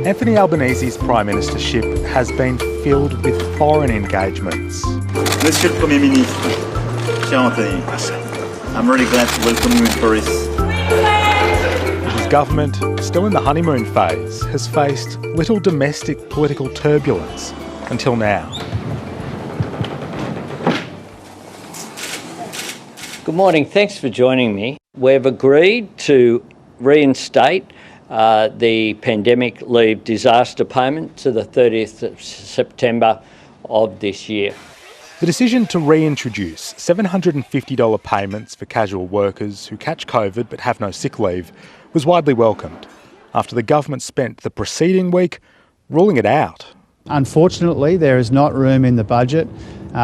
Anthony Albanese's prime ministership has been filled with foreign engagements. Monsieur le Premier Ministre, cher Anthony, I'm really glad to welcome you in Paris. His government, still in the honeymoon phase, has faced little domestic political turbulence until now. Good morning, thanks for joining me. We've agreed to reinstate the pandemic leave disaster payment to the 30th of September of this year. The decision to reintroduce $750 payments for casual workers who catch COVID but have no sick leave was widely welcomed, after the government spent the preceding week ruling it out. Unfortunately, there is not room in the budget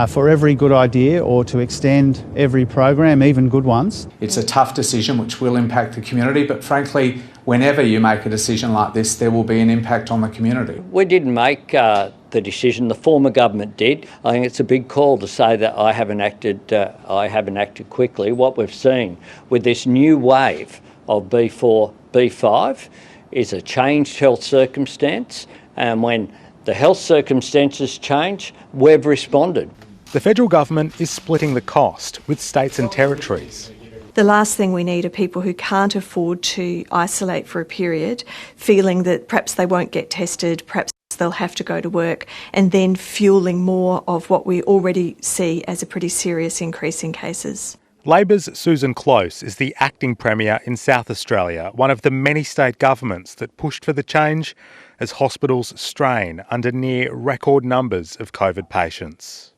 for every good idea or to extend every program, even good ones. It's a tough decision which will impact the community, but frankly, whenever you make a decision like this, there will be an impact on the community. We didn't make the decision, the former government did. I think it's a big call to say that I haven't acted quickly. What we've seen with this new wave of B4, B5 is a changed health circumstance, and when the health circumstances change, we've responded. The federal government is splitting the cost with states and territories. The last thing we need are people who can't afford to isolate for a period, feeling that perhaps they won't get tested, perhaps they'll have to go to work, and then fuelling more of what we already see as a pretty serious increase in cases. Labor's Susan Close is the acting Premier in South Australia, one of the many state governments that pushed for the change as hospitals strain under near record numbers of COVID patients.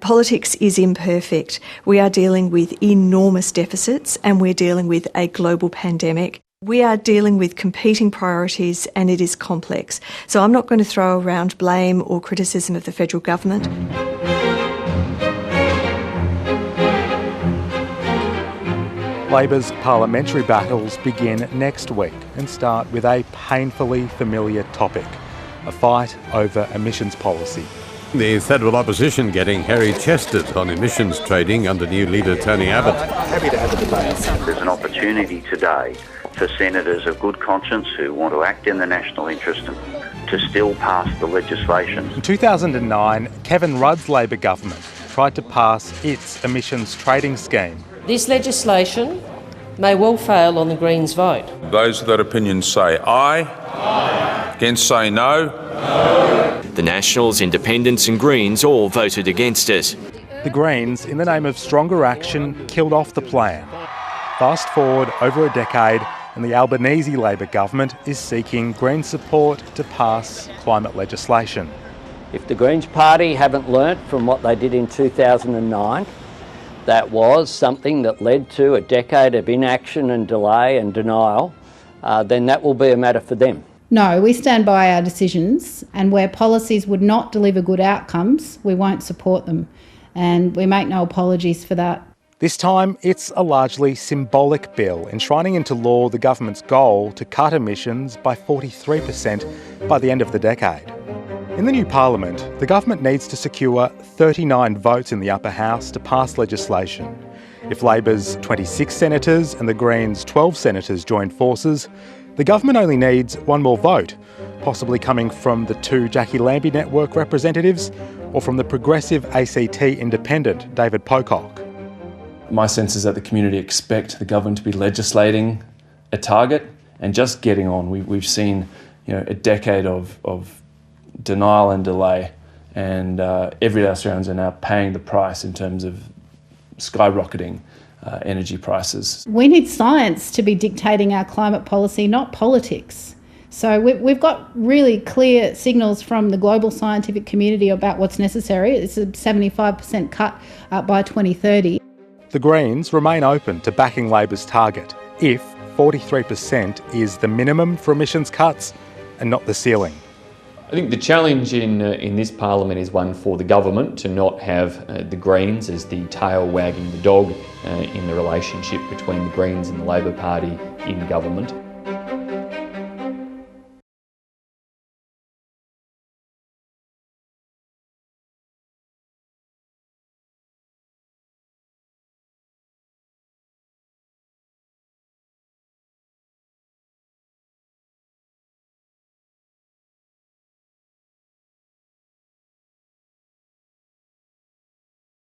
Politics is imperfect. We are dealing with enormous deficits and we're dealing with a global pandemic. We are dealing with competing priorities and it is complex. So I'm not going to throw around blame or criticism of the federal government. Labor's parliamentary battles begin next week and start with a painfully familiar topic, a fight over emissions policy. The federal opposition getting hairy-chested on emissions trading under new leader Tony Abbott. Happy to have a debate. There's an opportunity today for senators of good conscience who want to act in the national interest to still pass the legislation. In 2009, Kevin Rudd's Labor government tried to pass its emissions trading scheme. This legislation may well fail on the Greens' vote. Those of that opinion say aye. Aye. Against say no. No. The Nationals, Independents and Greens all voted against it. The Greens, in the name of stronger action, killed off the plan. Fast forward over a decade and the Albanese Labor government is seeking Green support to pass climate legislation. If the Greens Party haven't learnt from what they did in 2009, that was something that led to a decade of inaction and delay and denial, then that will be a matter for them. No, we stand by our decisions, and where policies would not deliver good outcomes, we won't support them. And we make no apologies for that. This time, it's a largely symbolic bill enshrining into law the government's goal to cut emissions by 43% by the end of the decade. In the new parliament, the government needs to secure 39 votes in the upper house to pass legislation. If Labor's 26 senators and the Greens' 12 senators join forces, the government only needs one more vote, possibly coming from the two Jackie Lambie Network representatives or from the progressive ACT independent David Pocock. My sense is that the community expect the government to be legislating a target and just getting on. We've seen, a decade of denial and delay, and everyday Australians are now paying the price in terms of skyrocketing energy prices. We need science to be dictating our climate policy, not politics. So we've got really clear signals from the global scientific community about what's necessary. It's a 75% cut by 2030. The Greens remain open to backing Labor's target if 43% is the minimum for emissions cuts and not the ceiling. I think the challenge in this parliament is one for the government to not have the Greens as the tail wagging the dog in the relationship between the Greens and the Labor Party in government.